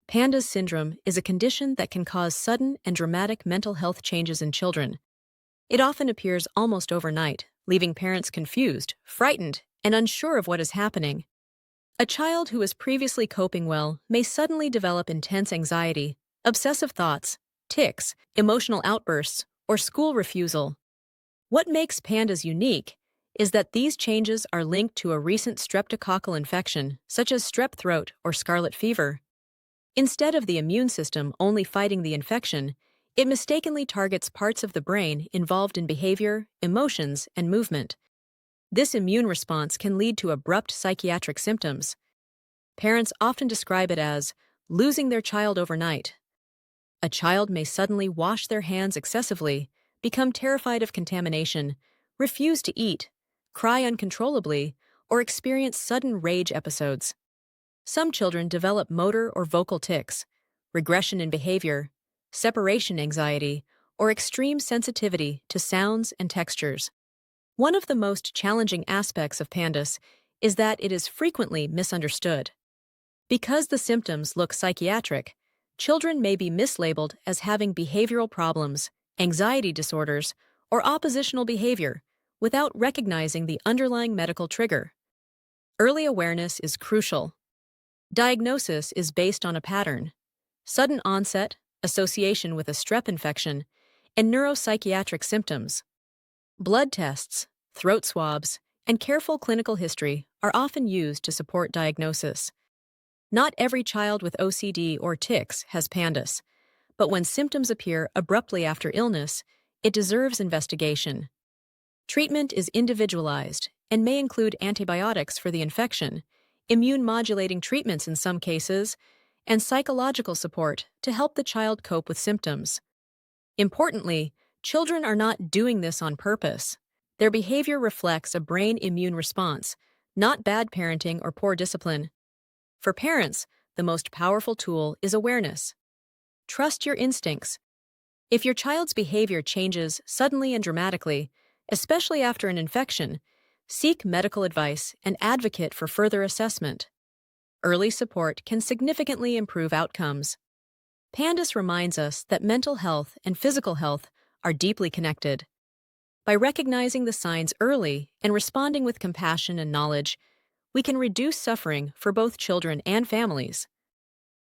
PANDAS syndrome is a condition that can cause sudden and dramatic mental health changes in children. It often appears almost overnight, leaving parents confused, frightened, and unsure of what is happening. A child who was previously coping well may suddenly develop intense anxiety, obsessive thoughts, tics, emotional outbursts, or school refusal. What makes PANDAS unique is that these changes are linked to a recent streptococcal infection, such as strep throat or scarlet fever. Instead of the immune system only fighting the infection, it mistakenly targets parts of the brain involved in behavior, emotions, and movement. This immune response can lead to abrupt psychiatric symptoms. Parents often describe it as losing their child overnight. A child may suddenly wash their hands excessively, become terrified of contamination, refuse to eat, cry uncontrollably, or experience sudden rage episodes. Some children develop motor or vocal tics, regression in behavior, separation anxiety, or extreme sensitivity to sounds and textures. One of the most challenging aspects of PANDAS is that it is frequently misunderstood. Because the symptoms look psychiatric, children may be mislabeled as having behavioral problems, anxiety disorders, or oppositional behavior without recognizing the underlying medical trigger. Early awareness is crucial. Diagnosis is based on a pattern: sudden onset, association with a strep infection, and neuropsychiatric symptoms. Blood tests, throat swabs, and careful clinical history are often used to support diagnosis. Not every child with OCD or tics has PANDAS, but when symptoms appear abruptly after illness, it deserves investigation. Treatment is individualized and may include antibiotics for the infection, immune-modulating treatments in some cases, and psychological support to help the child cope with symptoms. Importantly, children are not doing this on purpose. Their behavior reflects a brain immune response, not bad parenting or poor discipline. For parents, the most powerful tool is awareness. Trust your instincts. If your child's behavior changes suddenly and dramatically, especially after an infection, seek medical advice and advocate for further assessment. Early support can significantly improve outcomes. PANDAS reminds us that mental health and physical health are deeply connected. By recognizing the signs early and responding with compassion and knowledge, we can reduce suffering for both children and families.